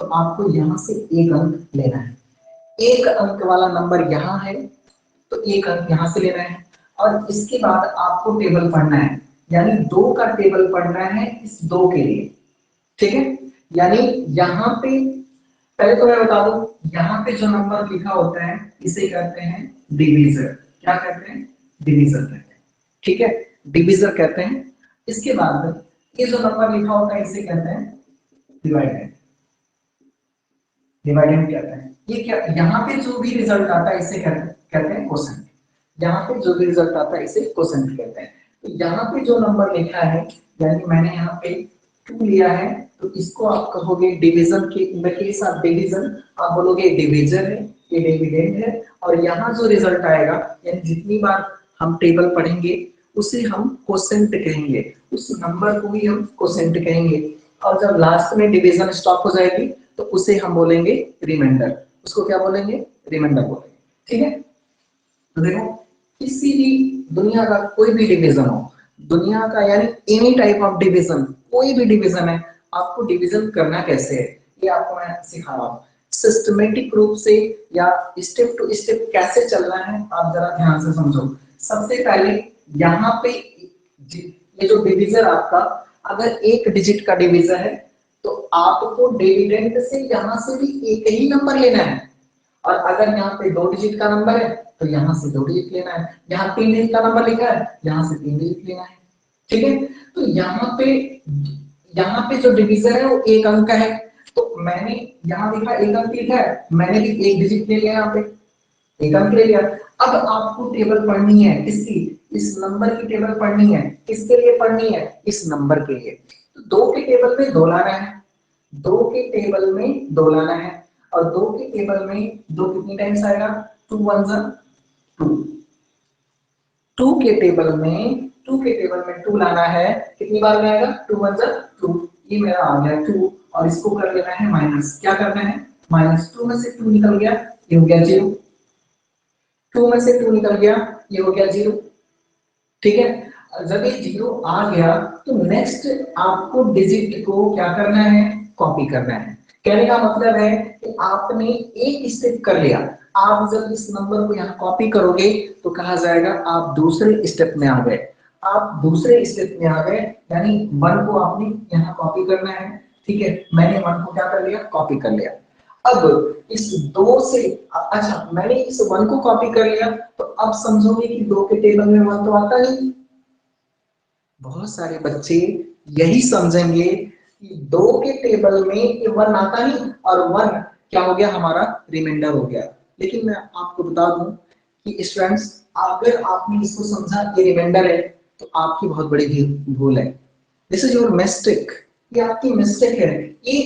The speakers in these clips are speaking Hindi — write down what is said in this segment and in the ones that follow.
तो आपको यहाँ से एक अंक लेना है, एक अंक वाला नंबर यहाँ है तो एक अंक यहाँ से लेना है, और इसके बाद आपको टेबल पढ़ना है, यानी 2 का टेबल पढ़ना है इस 2 के लिए, ठीक है। यानी यहाँ पे पहले तो मैं बता दूं, यहाँ पे जो नंबर लिखा होता है इसे कहते हैं डिवीजर। क्या कहते हैं? डिवीजर कहते हैं, ठीक है, डिवीजर कहते हैं। इसके बाद ये जो नंबर लिखा होता है इसे कहते हैं डिवाइडेंड। डिवाइडेंड कहते हैं। ये क्या, यहाँ पे जो भी रिजल्ट आता है इसे कहते हैं क्वोशेंट। यहाँ पे जो भी रिजल्ट आता है इसे क्वोशेंट कहते हैं। तो यहाँ पे जो नंबर लिखा है, यानी मैंने यहाँ पे 2 लिया है, तो इसको आप कहोगे डिवीजन के, in the case of division आप बोलोगे डिवीजर है, ये डिविडेंड है। और यहाँ जो रिजल्ट आएगा, यानी जितनी बार हम टेबल पढ़ेंगे उसे हम क्वोशेंट कहेंगे, उस नंबर को ही हम क्वोशेंट कहेंगे। और जब लास्ट में डिवीजन स्टॉप हो जाएगी तो उसे हम बोलेंगे रिमाइंडर। उसको क्या बोलेंगे? रिमाइंडर बोलेंगे, ठीक है। तो देखो, किसी भी दुनिया का कोई भी डिवीजन हो, दुनिया का यानी एनी टाइप ऑफ डिवीजन, कोई भी डिवीजन है, आपको डिवीजन करना कैसे है ये आपको मैं सिखा रहा हूँ। सिस्टमेटिक रूप से या स्टेप टू स्टेप कैसे चलना है आप जरा ध्यान से समझो। सबसे पहले यहाँ पे ये जो डिवीजर आपका, अगर एक डिजिट का डिवीजर है तो आपको डिविडेंड से यहाँ से भी एक ही नंबर लेना है, और अगर यहाँ पे 2 डिजिट का नंबर है तो यहाँ से 2 डिजिट लेना है, यहाँ 3 डिजिट का नंबर लिखा है यहाँ से 3 डिजिट लेना है, ठीक है। तो यहाँ पे जो डिवीजर है वो एक अंक का है, तो मैंने यहाँ लिखा एक अंक लिखा है, मैंने भी एक डिजिट ले लिया, यहाँ पे एक अंक ले लिया। अब आपको टेबल पढ़नी है किसकी? इस नंबर की टेबल पढ़नी है। किसके लिए पढ़नी है? इस नंबर के लिए। तो 2 के टेबल में 2 लाना है, 2 के टेबल में 2 लाना है, और 2 के टेबल में 2 कितनी टाइम्स आएगा? 2 1 2। 2 के टेबल में 2 लाना है, कितनी बार में आएगा? 2 1 2। ये मेरा आ गया 2, और इसको कर लेना है माइनस। क्या करना है? माइनस। 2 में से 2 निकल गया, ये हो गया 0। 2 में से 2 निकल गया, ये हो गया 0, ठीक है। जब ये 0 आ गया तो नेक्स्ट आपको डिजिट को क्या करना है? कॉपी करना है। कहने का मतलब है कि आपने एक स्टेप कर लिया, आप जब इस नंबर को यहाँ कॉपी करोगे तो कहा जाएगा आप दूसरे स्टेप में आ गए। आप दूसरे स्टेप में आ गए, यानी 1 को आपने यहाँ कॉपी करना है, ठीक है। मैंने 1 को क्या कर लिया? कॉपी कर लिया। अब इस 2 से, अच्छा मैंने इस 1 को कॉपी कर लिया, तो अब समझोगे कि 2 के टेबल में 1 तो आता नहीं। बहुत सारे बच्चे यही समझेंगे कि 2 के टेबल में ये 1 आता नहीं, और 1 क्या हो गया? हमारा रिमाइंडर हो गया। लेकिन मैं आपको बता दूं कि स्टूडेंट्स, अगर आपने इसको समझा ये रिमाइंडर है तो आपकी बहुत बड़ी भूल है। दिस इज योर मिस्टेक, ये आपकी मिस्टेक है। ये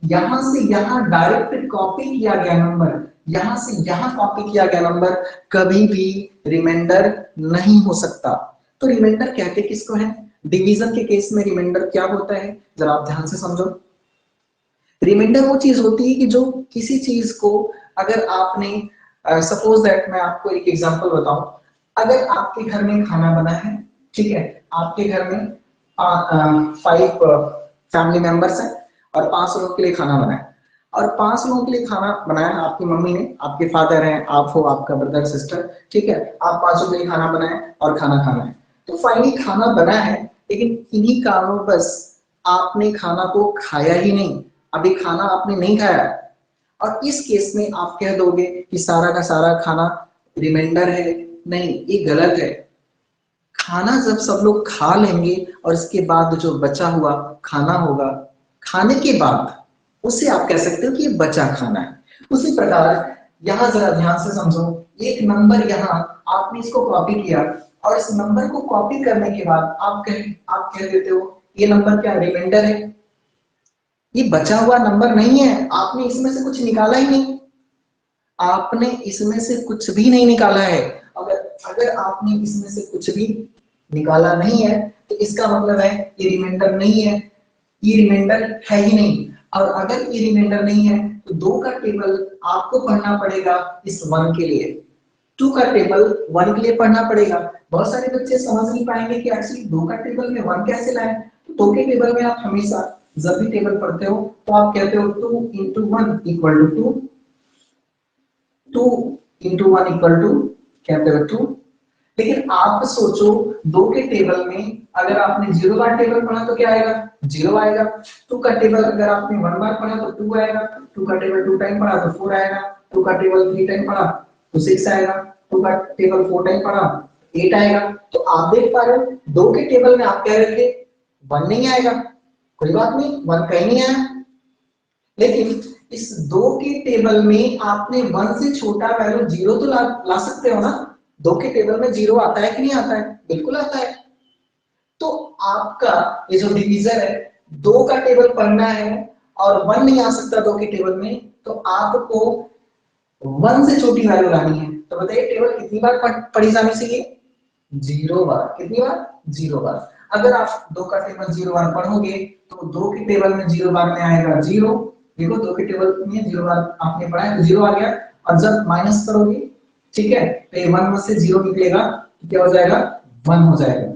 यहां से यहां डायरेक्ट कॉपी किया गया नंबर, यहां से यहां कॉपी किया गया नंबर कभी भी रिमाइंडर नहीं हो सकता। तो रिमाइंडर कहते किसको है? डिवीजन के केस में रिमाइंडर क्या होता है, जरा आप ध्यान से समझो। रिमाइंडर वो चीज होती है कि जो किसी चीज को, अगर आपने सपोज दैट, मैं आपको एक एग्जांपल बताऊं, अगर आपके घर में खाना बना है, ठीक है, आपके घर में 5 फैमिली मेंबर्स हैं और 5 लोगों के लिए खाना बना है, और 5 लोगों के लिए खाना बनाया आपकी मम्मी ने, आपके फादर हैं, आप हो, आपका ब्रदर सिस्टर, ठीक है, आप 5 के लिए खाना बनाए और खाना खाना है। तो फाइनली खाना बना है, लेकिन किन्हीं कारणवश आपने खाना को खाया ही नहीं, अभी खाना आपने नहीं खाया, और इस केस में आप कह दोगे कि सारा का सारा खाना रिमाइंडर है। नहीं, ये गलत है। खाना जब सब लोग खा लेंगे और इसके बाद जो बचा हुआ खाना होगा, खाने के बाद उसे आप कह सकते हो कि ये बचा खाना है। उसी प्रकार यहाँ जरा ध्यान से समझो, एक नंबर यहाँ आपने इसको कॉपी किया, और इस नंबर को कॉपी करने के बाद आप कह देते हो ये नंबर क्या रिमाइंडर है? ये बचा हुआ नंबर नहीं है, आपने इसमें से कुछ निकाला ही नहीं, आपने इसमें से कुछ भी नहीं निकाला है। अगर अगर आपने इसमें से कुछ भी निकाला नहीं है तो इसका मतलब है ये रिमाइंडर नहीं है, ये रिमाइंडर है ही नहीं। और अगर ये रिमाइंडर नहीं है तो 2 का टेबल आपको पढ़ना पड़ेगा इस 1 के लिए, 2 का टेबल 1 के लिए पढ़ना पड़ेगा। बहुत सारे बच्चे समझ नहीं पाएंगे कि एक्चुअली 2 का टेबल में 1 कैसे लाएं। तो 2 के टेबल में आप हमेशा जब भी टेबल पढ़ते हो तो आप कहते हो 2 into 1 equal to 2 into 1 equal to कहते हो 2। लेकिन आप सोचो दो के टेबल में अगर आपने 0 बार टेबल पढ़ा तो क्या आएगा, 0 आएगा। 2 का टेबल अगर आपने 1 बार पढ़ा तो 2 आएगा। 2 का टेबल 2 टाइम पढ़ा तो 4 आएगा। 2 का टेबल 3 टाइम पढ़ा तो 6 आएगा। 2 का टेबल 4 टाइम पढ़ा 8 आएगा। तो आप देख पा रहे हो दो के टेबल में आप कह रहे थे 1 नहीं आएगा, कोई बात नहीं 1 कहीं नहीं आया। लेकिन इस दो के टेबल में आपने 1 से छोटा वैल्यू 0 तो ला सकते हो ना। दो के टेबल में 0 आता है कि नहीं आता है, बिल्कुल आता है। तो आपका ये जो डिवीजर है, दो का टेबल पढ़ना है और 1 नहीं आ सकता दो के टेबल में, तो आपको 1 से छोटी वैल्यू लानी है। तो बताइए टेबल कितनी बार पढ़ी जानी चाहिए, 0 बार। कितनी बार, 0 बार। अगर आप दो का टेबल 0 बार पढ़ोगे तो दो के टेबल में 0 बार में आएगा 0। देखो दो के टेबल में 0 बार आपने पढ़ा है तो 0 आ गया। और जब माइनस करोगे, ठीक है, तो ये 1 में से 0 निकलेगा, क्या हो जाएगा, 1 हो जाएगा।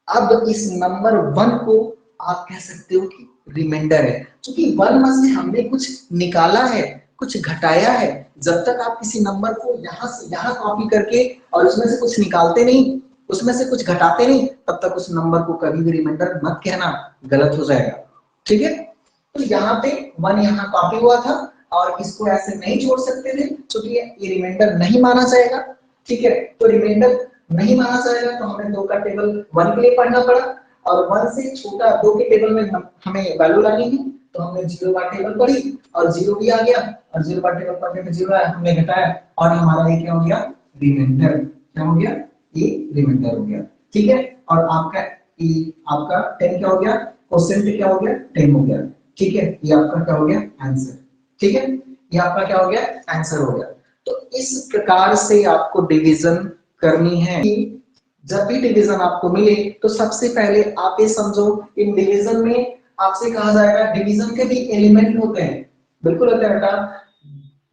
अब इस नंबर 1 को आप कह सकते हो कि रिमाइंडर है, क्योंकि 1 में से हमने कुछ निकाला है, कुछ घटाया है। जब तक आप किसी नंबर को यहां से यहां कॉपी करके और उसमें से कुछ निकालते नहीं, उसमें से कुछ घटाते नहीं, तब तक उस नंबर को कभी भी रिमाइंडर मत कहना, गलत हो जाएगा। ठीक है, तो यहाँ पे 1 यहाँ कॉपी हुआ था और इसको ऐसे नहीं जोड़ सकते थे क्योंकि ये रिमाइंडर नहीं माना जाएगा। ठीक है, तो रिमाइंडर नहीं माना जाएगा तो हमें दो का टेबल 1 के लिए पढ़ना पड़ा और 1 से छोटा दो के टेबल में हमें वैल्यू लानी है। तो हमने 0 बार टेबल पढ़ी और 0 भी आ गया, और 0 बार टेबल पढ़ने में 0 आया, हमने घटाया और हमारा ये क्या हो गया, रिमाइंडर। क्या हो गया, ये रिमाइंडर हो गया। ठीक है, और आपका 10 क्या हो गया, क्वेश्चन पे क्या हो गया, 10 हो गया। ठीक है, ये आपका क्या हो गया, आंसर। ठीक है, ये आपका क्या हो गया, आंसर हो गया। तो इस प्रकार से आपको डिवीजन करनी है। जब भी डिवीजन आपको मिले तो सबसे पहले आप ये समझो, इन डिवीजन में आपसे कहा जाएगा डिवीजन के भी एलिमेंट होते हैं। बिल्कुल होता है बेटा,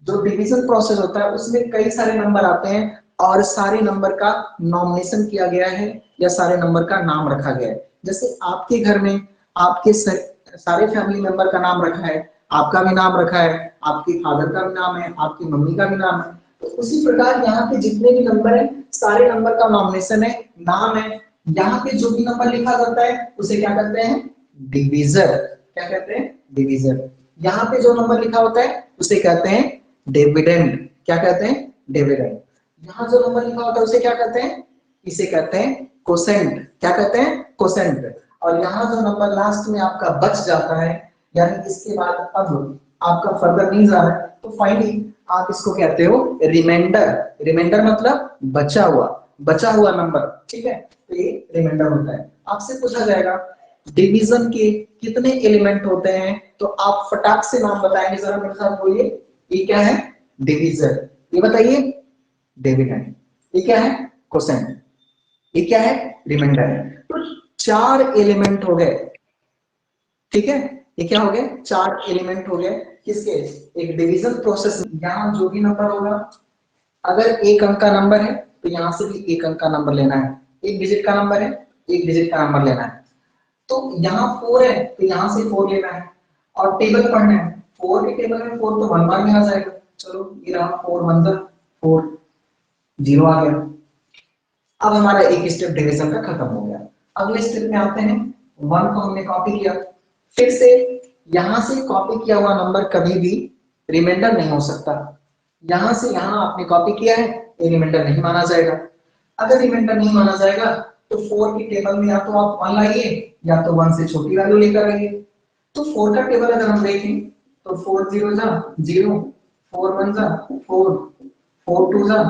जो डिवीजन प्रोसेस होता है उसमें कई सारे नंबर आते हैं और सारे नंबर का नॉमिनेशन किया गया है या सारे नंबर का नाम रखा गया है। जैसे आपके घर में आपके सारे फैमिली मेंबर का नाम रखा है, आपका भी नाम रखा है, आपके फादर का भी नाम है, आपकी मम्मी का भी नाम है। तो उसी प्रकार यहाँ पे जितने भी नंबर हैं सारे नंबर का नॉमिनेशन है, नाम है। यहाँ पे जो भी नंबर लिखा जाता है उसे क्या कहते हैं, डिवीजर। क्या कहते हैं, डिवीजर। यहाँ पे जो नंबर लिखा होता है उसे कहते हैं डिविडेंड। क्या कहते हैं, डिविडेंड। यहाँ जो नंबर लिखा होता है उसे क्या कहते हैं, इसे कहते हैं कोसेंट। क्या कहते हैं, कोसेंट। और यहाँ जो नंबर लास्ट में आपका बच जाता है, यानी इसके बाद अब आपका फर्दर नहीं जा रहा है, तो फाइनली आप इसको कहते हो रिमाइंडर। रिमाइंडर मतलब बचा हुआ नंबर। ठीक है, तो ये रिमाइंडर होता है। आपसे पूछा जाएगा डिवीजन के कितने एलिमेंट होते हैं, तो आप फटाक से नाम बताएंगे, जरा मेरे साथ बोलिए। ये क्या है, डिवीजर। ये बताइए, डिविडेंड। ये क्या है, कोसेंट। ये क्या है, रिमाइंडर। तो 4 एलिमेंट हो गए। ठीक है, ये क्या हो गए, 4 एलिमेंट हो गए किसके, एक डिवीजन प्रोसेस। यहाँ जो भी नंबर होगा, अगर एक अंक का नंबर है तो यहाँ से भी एक अंक का नंबर लेना है। एक डिजिट का नंबर है, एक डिजिट का नंबर लेना है। तो यहाँ 4 है तो यहाँ से 4 लेना है और टेबल पढ़ना है। 4 के टेबल में 4 तो 1 बार में आ जाएगा। चलो ये रहा 4 1 4, 0 आ गया। अब हमारा एक स्टेप डिवीजन का खत्म हो गया। अगले स्टेप में आते हैं। 1 को हमने कॉपी किया, फिर से यहां से कॉपी किया हुआ नंबर कभी भी रिमाइंडर नहीं हो सकता। यहां से यहां आपने कॉपी किया है, ये रिमाइंडर नहीं माना जाएगा। अगर रिमाइंडर नहीं माना जाएगा तो 4 की टेबल में या तो आप 1 लाइए या तो 1 से छोटी वैल्यू लेकर आइए। तो 4 का टेबल अगर हम देखें तो 4 0 जा 0, 4 1 जा 4, 4 2 जा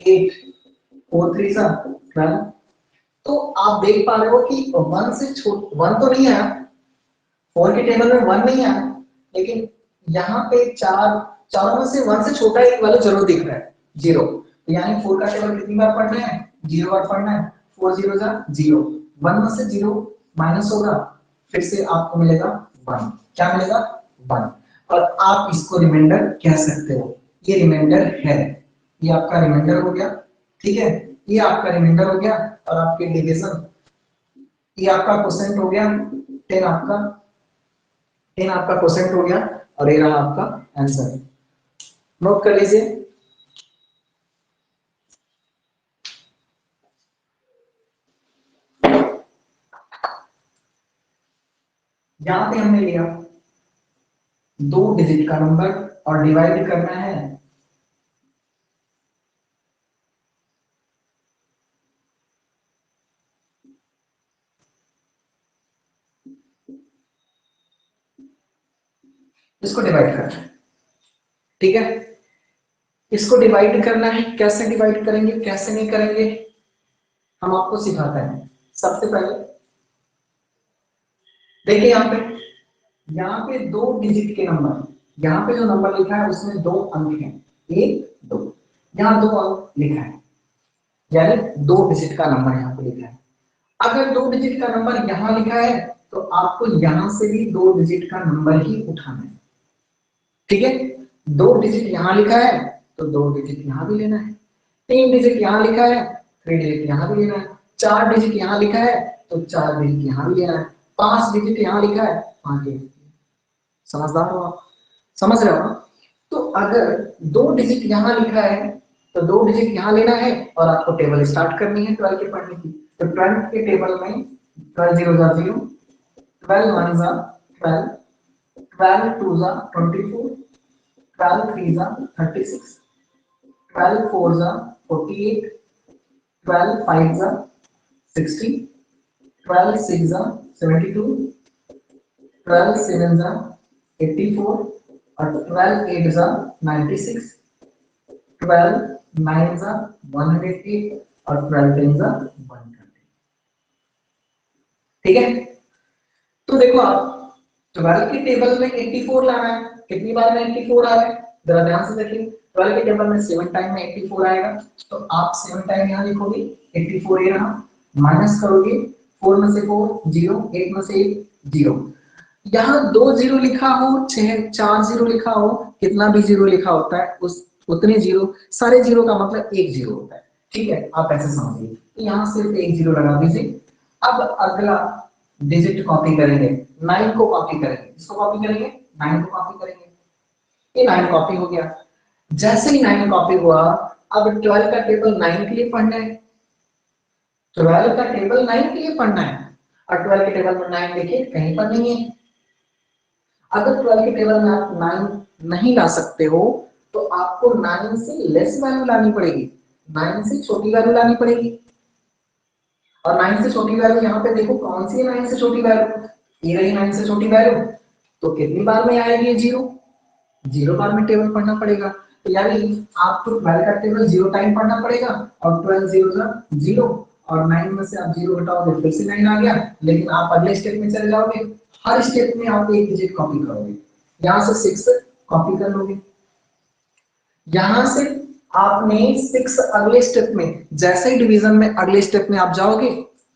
8, 4 3 जा 12। तो आप देख पा रहे हो कि 1 से छोटा 1 तो नहीं आया, 4 के टेबल में 1 नहीं आया, लेकिन यहाँ पे चारों में से 1 से छोटा एक वैल्यू जरूर दिख रहा है, 0। तो यानी 4 का टेबल कितनी बार पढ़ना है, 0 बार पढ़ना है। 4 0 जा 0, 1 में से 0 माइनस होगा, फिर से आपको मिलेगा 1। क्या मिलेगा, 1। और आप इसको रिमाइंडर कह सकते हो, ये रिमाइंडर है। ये आपका रिमाइंडर हो गया। ठीक है, ये आपका रिमाइंडर हो गया। और आपके डिवीजन, ये आपका क्वेश्चन हो गया 10 आपका 10 आपका क्वोशेंट हो गया और ये रहा आपका आंसर। नोट कर लीजिए। यहां पे हमने लिया 2 डिजिट का नंबर और डिवाइड करना है इसको डिवाइड करना है, ठीक है। इसको डिवाइड करना है, कैसे डिवाइड करेंगे कैसे नहीं करेंगे हम आपको सिखाते हैं। सबसे पहले देखिए यहाँ पे 2 डिजिट के नंबर, यहाँ पे जो नंबर लिखा है उसमें 2 अंक हैं, 1 2, यहाँ 2 अंक लिखा है, यानी 2 डिजिट का नंबर यहाँ पे लिखा है। अगर 2 डिजिट का नंबर यहाँ लिखा है तो आपको यहाँ से भी 2 डिजिट का नंबर ही उठाना है, ठीक है। 2 डिजिट यहाँ लिखा है तो 2 डिजिट यहाँ भी लेना है, 3 डिजिट यहाँ लिखा है 3 डिजिट यहाँ भी लेना है, 4 डिजिट यहाँ लिखा है तो 4 डिजिट यहाँ भी लेना है, 5 डिजिट यहाँ लिखा है 5 डिजिट। समझदार हो आप, समझ रहे हो ना। तो अगर 2 डिजिट यहाँ लिखा है तो 2 डिजिट यहाँ लेना है और आपको टेबल स्टार्ट करनी है 12 के पढ़ने की। तो 12 के टेबल में 12 0 0, 12 1 12, 12 2 24, 12 3 36, 12 4 48, 12 5 60, 12 6 72, 12 7 84 और 12 8 96, 12 9 108 और 12 10 120, ठीक है। तो देखो आप 12 के टेबल में 84 लाना है, कितनी बार में 84 आ रहा है जरा ध्यान से देखिए। 12 के टेबल में 7 टाइम में 84 आएगा तो आप 7 टाइम यहाँ लिखोगे 84 ये रहा, माइनस करोगे 4 में से 4 0, 8 में से 1 0, यहाँ 2 जीरो लिखा हो 6 4 जीरो लिखा हो, कितना भी जीरो लिखा होता है उस उतने जीरो, सारे जीरो का मतलब 1 जीरो होता है, ठीक है। आप ऐसे समझिए, तो यहाँ सिर्फ 1 जीरो लगा दीजिए। अब अगला डिजिट कॉपी करेंगे, 9 को कॉपी करेंगे, इसको कॉपी करेंगे 9 को कॉपी करेंगे, ये 9 कॉपी हो गया। जैसे ही 9 कॉपी हुआ अब 12 का टेबल 9 के लिए पढ़ना है, 12 का टेबल 9 के लिए पढ़ना है और 12 के टेबल में 9 देखिए कहीं पर नहीं है। अगर 12 के टेबल में आप 9 नहीं ला सकते हो तो आपको 9 से लेस वैल्यू लानी पड़ेगी, 9 से छोटी वैल्यू लानी पड़ेगी। और 9 से छोटी वैल्यू यहाँ पे देखो कौन सी है 9 से छोटी वैल्यू, ये रही 9 से छोटी वैल्यू। तो कितनी बार में आएगी जीरो, 0 बार में टेबल पढ़ना पड़ेगा। तो यानी आपको 12 का टेबल 0 टाइम पढ़ना पड़ेगा और 12 0 0 और 9 में से आप 0 घटाओगे फिर से 9 आ गया। लेकिन आप अगले स्टेप में चले जाओगे, हर स्टेप में आप एक डिजिट कॉपी करोगे, यहाँ से 6 कॉपी कर लोगे, यहाँ से आपने 6 अगले स्टेप में, जैसे ही डिवीजन में अगले स्टेप में आप जाओगे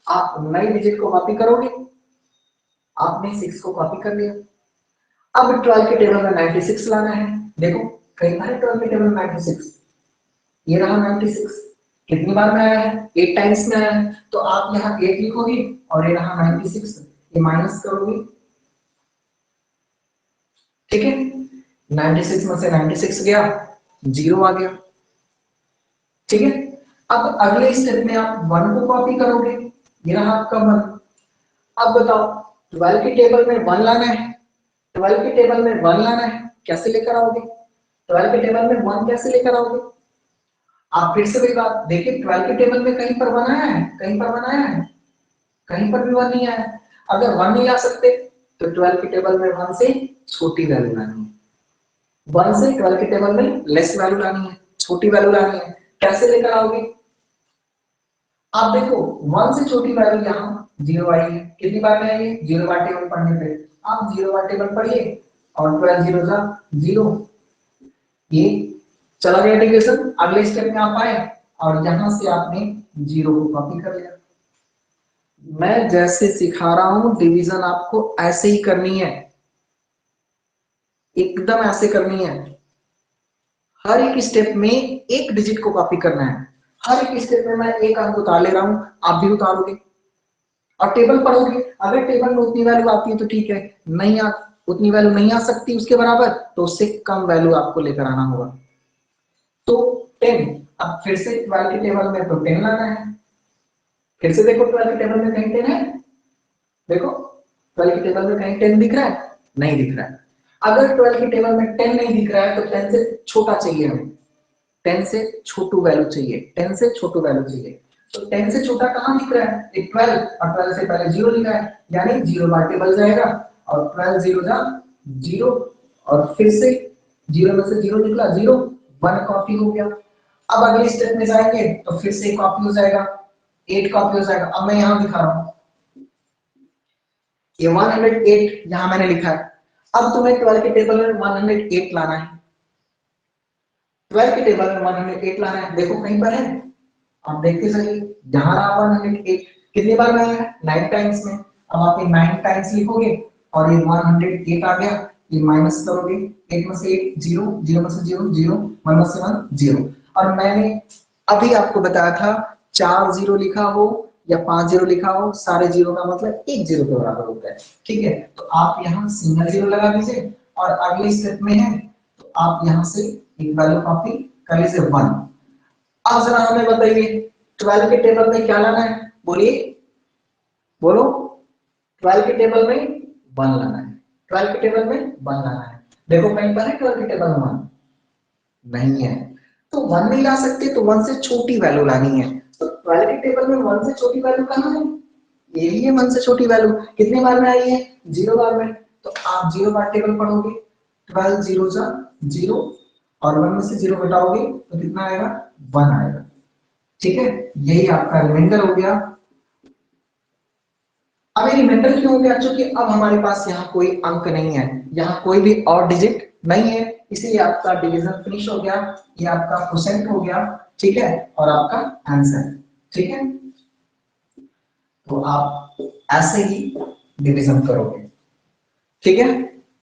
आप नई डिजिट को कॉपी करोगे, आपने 6 को कॉपी कर लिया। अब 12 के टेबल में 96 लाना है, देखो कई बार 12 के टेबल में 96, ये रहा 96, कितनी बार में आया है 8 टाइम्स में आया है। तो आप यहाँ 8 लिखोगे और ये रहा 96, ये माइनस करोगे, ठीक है। 96 में से 96 गया, 0 आ गया, ठीक है। अब अगले स्टेप में आप 1 को कॉपी करोगे, ये रहा आपका 1। अब बताओ 12 के टेबल में 1 लाना है, 12 के टेबल में 1 लाना है, कैसे लेकर आओगे 12 के टेबल में 1 कैसे लेकर आओगे। आप फिर से वही बात देखिए, 12 के टेबल में कहीं पर 1 आया है, कहीं पर 1 आया है, कहीं पर भी 1 नहीं आया। अगर 1 नहीं ला सकते तो 12 के टेबल में 1 से छोटी वैल्यू लानी है, 1 से 12 के टेबल में लेस वैल्यू लानी है, छोटी वैल्यू लानी है। कैसे लेकर आओगे, आप देखो 1 से छोटी वैल्यू यहाँ 0 आई है, कितनी बार में आई है 0 बार टेबल पढ़ने पे। आप 0 बार टेबल पढ़िए और 12 0 0, ये चला गया डिवीजन। अगले स्टेप में आप आए और यहां से आपने 0 को कॉपी कर लिया। मैं जैसे सिखा रहा हूं डिवीजन आपको ऐसे ही करनी है, एकदम ऐसे करनी है। हर एक स्टेप में एक डिजिट को कॉपी करना है, हर एक स्टेप में मैं एक अंक उतार ले रहा हूं, आप भी उतारोगे और टेबल पढ़ोगे। अगर टेबल में उतनी वैल्यू आती है तो ठीक है, नहीं उतनी वैल्यू नहीं आ सकती उसके बराबर, तो उससे कम वैल्यू आपको लेकर आना होगा। तो 10, अब फिर से 12 के टेबल में तो 10 लाना है। फिर से देखो 12 के टेबल में कहीं 10 है, देखो 12 के टेबल में कहीं 10 दिख रहा है? नहीं दिख रहा है। अगर 12 के टेबल में 10 नहीं दिख रहा है तो 10 से छोटा चाहिए हमें, 10 से छोटू वैल्यू चाहिए, 10 से छोटू वैल्यू चाहिए। तो 10 से छोटा कहां दिख रहा है? एक 12, और 12 से पहले 0 लिखा है, यानी 0 बार टेबल जाएगा और 12 0 जा 0, और फिर से 0 में से 0 निकला 0, 1 कॉपी हो गया। अब अगले स्टेप में जाएंगे तो फिर से कॉपी हो जाएगा, 8 कॉपी हो जाएगा। अब मैं यहां दिखा रहा हूं ये 108 यहां मैंने लिखा है। अब तुम्हें 12 के टेबल में 108 लाना है, 12 के टेबल में 108 लाना है। देखो कहीं पर है, आप देखते चलिए, यहाँ रहा 108 कितनी बार में आया? 9 टाइम्स में। अब आप ये 9 टाइम्स लिखोगे और ये 108 आ गया, ये माइनस करोगे, 8 में से 8 0, 0 में से 0 0, 1 में से 1 0। और मैंने अभी आपको बताया था 4 0 लिखा हो या 5 0 लिखा हो, सारे जीरो का मतलब एक जीरो के बराबर होता है, ठीक है? तो आप यहाँ सिंगल जीरो लगा दीजिए, और अगले स्टेप में है तो आप यहाँ से एक वैल्यू कॉपी कर लीजिए 1। अब जरा हमें बताइए 12 के टेबल में क्या लाना है? बोलिए, बोलो। 12 के टेबल में 1 लाना है, 12 के टेबल में 1 लाना है। देखो कहीं पर है 12 के टेबल में 1? नहीं है। तो 1 नहीं ला सकते, तो 1 से छोटी वैल्यू लानी है। तो 12 के टेबल में 1 से छोटी वैल्यू कहां है? ये ही है 1 से छोटी वैल्यू। कितने बार में आई है? 0 बार में। तो आप 0 बार टेबल पढ़ोगे, 12 0 जा 0, और 1 में से 0 घटाओगे तो कितना आएगा? 1 आएगा, ठीक है? यही आपका रिमाइंडर हो गया। अब ये रिमाइंडर क्यों हो गया? क्योंकि अब हमारे पास यहाँ कोई अंक नहीं है, यहाँ कोई भी और डिजिट नहीं है, इसलिए आपका डिवीजन फिनिश हो गया, ये आपका परसेंट हो गया, ठीक है? और आपका आंसर, ठीक है? तो आप ऐसे ही डिवीजन करोगे, ठीक है?